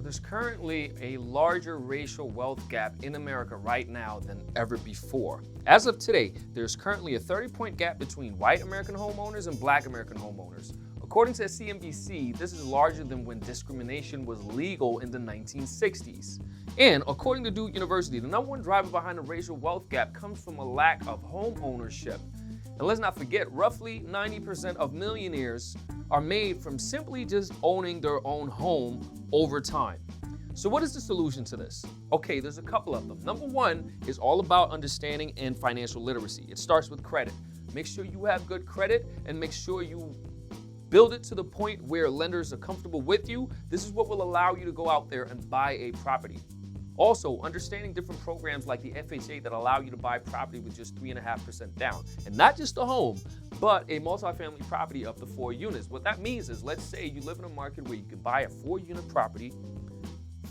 there's currently a larger racial wealth gap in America right now than ever before. As of today, there's currently a 30-point gap between white American homeowners and black American homeowners. According to CNBC, this is larger than when discrimination was legal in the 1960s. And according to Duke University, the number one driver behind the racial wealth gap comes from a lack of home ownership. And let's not forget, roughly 90% of millionaires are made from simply just owning their own home over time. So what is the solution to this? Okay, there's a couple of them. Number one is all about understanding and financial literacy. It starts with credit. Make sure you have good credit and make sure you build it to the point where lenders are comfortable with you. This is what will allow you to go out there and buy a property. Also, understanding different programs like the FHA that allow you to buy property with just 3.5% down. And not just a home, but a multifamily property up to 4 units. What that means is, let's say you live in a market where you can buy a 4-unit property,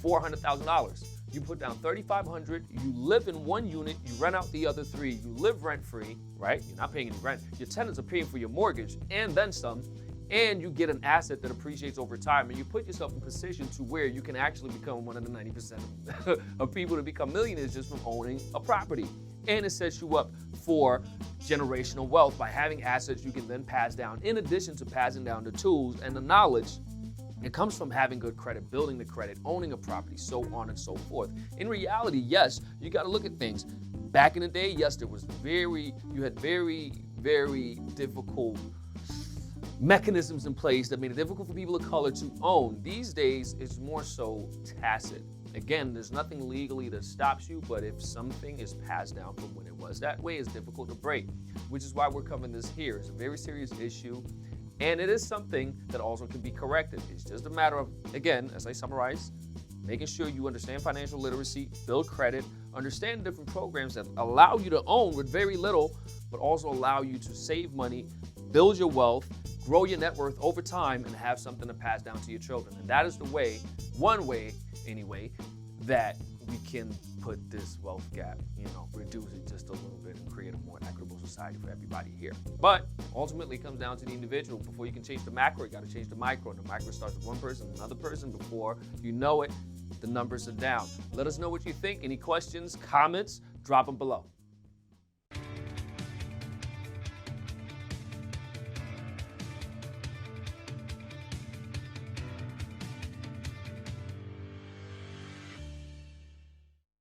$400,000. You put down $3,500, you live in 1 unit, you rent out the other 3, you live rent-free, right? You're not paying any rent. Your tenants are paying for your mortgage and then some. And you get an asset that appreciates over time, and you put yourself in position to where you can actually become one of the 90% of people to become millionaires just from owning a property. And it sets you up for generational wealth by having assets you can then pass down, in addition to passing down the tools and the knowledge. It comes from having good credit, building the credit, owning a property, so on and so forth. In reality, yes, you got to look at things. Back in the day, yes, you had very, very difficult mechanisms in place that made it difficult for people of color to own. These days, it's more so tacit. Again, there's nothing legally that stops you, but if something is passed down from when it was that way, it's difficult to break, which is why we're covering this here. It's a very serious issue, and it is something that also can be corrected. It's just a matter of, again, as I summarize, making sure you understand financial literacy, build credit, understand different programs that allow you to own with very little, but also allow you to save money, build your wealth, grow your net worth over time, and have something to pass down to your children. And that is the way, one way anyway, that we can put this wealth gap, reduce it just a little bit and create a more equitable society for everybody here. But ultimately, it comes down to the individual. Before you can change the macro, you got to change the micro. And the micro starts with one person, another person. Before you know it, the numbers are down. Let us know what you think. Any questions, comments, drop them below.